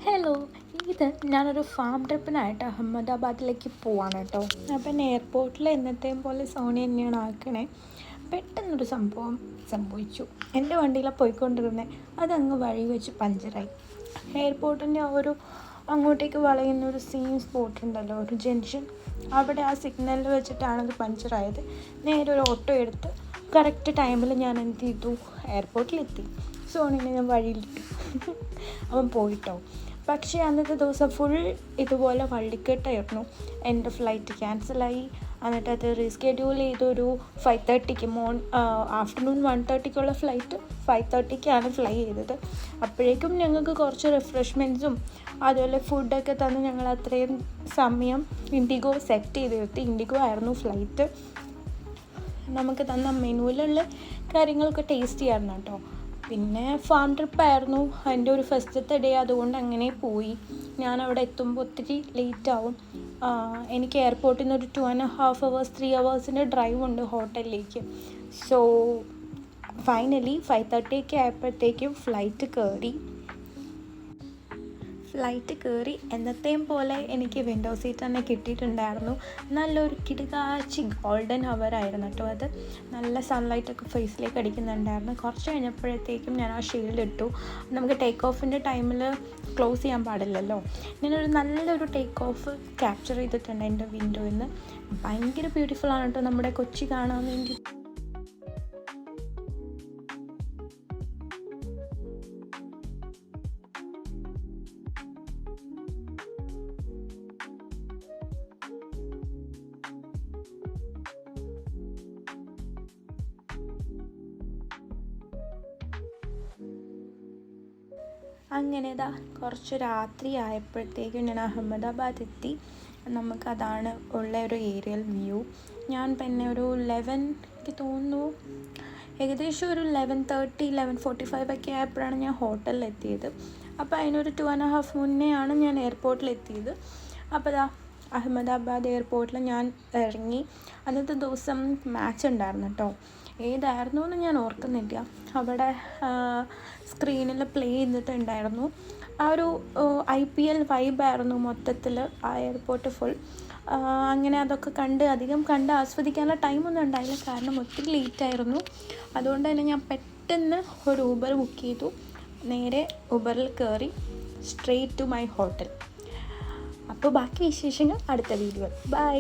Hello, ഇത് ഞാനൊരു farm ട്രിപ്പിനായിട്ട് അഹമ്മദാബാദിലേക്ക് പോവാണ് കേട്ടോ. അപ്പം എയർപോർട്ടിൽ എന്നത്തെയും പോലെ സോണി തന്നെയാണ് ആക്കണേ. പെട്ടെന്നൊരു സംഭവിച്ചു. എൻ്റെ വണ്ടിയിലാണ് പോയിക്കൊണ്ടിരുന്നത്, അതങ്ങ് വഴി വെച്ച് പഞ്ചറായി. എയർപോർട്ടിൻ്റെ അങ്ങോട്ടേക്ക് വളയുന്ന ഒരു സീൻ സ്പോട്ട് ഉണ്ടല്ലോ, ഒരു ജംഗ്ഷൻ, അവിടെ ആ സിഗ്നലിൽ വെച്ചിട്ടാണത് പഞ്ചറായത്. നേരെ ഒരു ഓട്ടോ എടുത്ത് കറക്റ്റ് ടൈമിൽ ഞാൻ എന്ത് ചെയ്തു, എയർപോർട്ടിലെത്തി. സോണിനെ ഞാൻ വഴിയിലിട്ടു. അവൻ പോയിട്ടോ. പക്ഷേ അന്നത്തെ ദിവസം ഫുൾ ഇതുപോലെ വള്ളിക്കെട്ടായിരുന്നു. എൻ്റെ ഫ്ലൈറ്റ് ക്യാൻസലായി. എന്നിട്ട് അത് റീസ്കെഡ്യൂൾ ചെയ്തൊരു 5:30 ആഫ്റ്റർനൂൺ 1:30 ഫ്ലൈറ്റ് 5:30 ഫ്ലൈ ചെയ്തത്. അപ്പോഴേക്കും ഞങ്ങൾക്ക് കുറച്ച് റിഫ്രഷ്മെൻറ്റ്സും അതുപോലെ ഫുഡൊക്കെ തന്ന് ഞങ്ങൾ അത്രയും സമയം ഇൻഡിഗോ സെറ്റ് ചെയ്ത് നിർത്തി. ഇൻഡിഗോ ആയിരുന്നു ഫ്ലൈറ്റ്. നമുക്ക് തന്ന മെനുവിലുള്ള കാര്യങ്ങളൊക്കെ ടേസ്റ്റ് ചെയ്യാറുണ്ട് കേട്ടോ. പിന്നെ ഫാം ട്രിപ്പായിരുന്നു എൻ്റെ ഒരു ഫസ്റ്റത്തെ ഡേ, അതുകൊണ്ട് അങ്ങനെ പോയി. ഞാനവിടെ എത്തുമ്പോൾ ഒത്തിരി ലേറ്റാവും. എനിക്ക് എയർപോർട്ടിൽ നിന്ന് ഒരു 2.5 hours 3 hours ഡ്രൈവ് ഉണ്ട് ഹോട്ടലിലേക്ക്. സോ ഫൈനലി 5:30 ആയപ്പോഴത്തേക്കും ഫ്ലൈറ്റ് കയറി. എന്നത്തെയും പോലെ എനിക്ക് വിൻഡോ സീറ്റ് തന്നെ കിട്ടിയിട്ടുണ്ടായിരുന്നു. നല്ലൊരു കിടുകാച്ചി ഗോൾഡൻ ഹവറായിരുന്നു കേട്ടോ അത്. നല്ല സൺലൈറ്റൊക്കെ ഫേസിലേക്ക് അടിക്കുന്നുണ്ടായിരുന്നു. കുറച്ച് കഴിഞ്ഞപ്പോഴത്തേക്കും ഞാൻ ആ ഷീൽഡ് ഇട്ടു. നമുക്ക് ടേക്ക് ഓഫിൻ്റെ ടൈമിൽ ക്ലോസ് ചെയ്യാൻ പാടില്ലല്ലോ. ഞാനൊരു നല്ലൊരു ടേക്ക് ഓഫ് ക്യാപ്ചർ ചെയ്തിട്ടുണ്ട് എൻ്റെ വിൻഡോയിൽ നിന്ന്. ഭയങ്കര ബ്യൂട്ടിഫുള്ളാണ് കേട്ടോ നമ്മുടെ കൊച്ചി കാണാൻ വേണ്ടി. അങ്ങനെ കുറച്ച് രാത്രി ആയപ്പോഴത്തേക്കും ഞാൻ അഹമ്മദാബാദ് എത്തി. നമുക്കതാണ് ഉള്ള ഒരു ഏരിയൽ വ്യൂ. ഞാൻ പിന്നെ ഒരു 11 എനിക്ക് തോന്നുന്നു, ഏകദേശം ഒരു 11:30 11:45 ആയപ്പോഴാണ് ഞാൻ ഹോട്ടലിൽ എത്തിയത്. അപ്പോൾ അതിനൊരു 2.5 മുന്നെയാണ് ഞാൻ എയർപോർട്ടിലെത്തിയത്. അപ്പോൾ അഹമ്മദാബാദ് എയർപോർട്ടിൽ ഞാൻ ഇറങ്ങി. അന്നത്തെ ദിവസം മാച്ച് ഉണ്ടായിരുന്നു കേട്ടോ. ഏതായിരുന്നു എന്ന് ഞാൻ ഓർക്കുന്നില്ല. അവിടെ സ്ക്രീനിൽ പ്ലേ ചെയ്തിട്ടുണ്ടായിരുന്നു. ആ ഒരു IPL വൈബായിരുന്നു മൊത്തത്തിൽ ആ എയർപോർട്ട് ഫുൾ. അങ്ങനെ അതൊക്കെ അധികം കണ്ട് ആസ്വദിക്കാനുള്ള ടൈമൊന്നും ഉണ്ടായില്ല, കാരണം ഒത്തിരി ലേറ്റായിരുന്നു. അതുകൊണ്ട് തന്നെ ഞാൻ പെട്ടെന്ന് ഒരു ഊബർ ബുക്ക് ചെയ്തു. നേരെ ഊബറിൽ കയറി സ്ട്രെയിറ്റ് ടു മൈ ഹോട്ടൽ. അപ്പോൾ ബാക്കി വിശേഷങ്ങൾ അടുത്ത വീഡിയോ. ബൈ.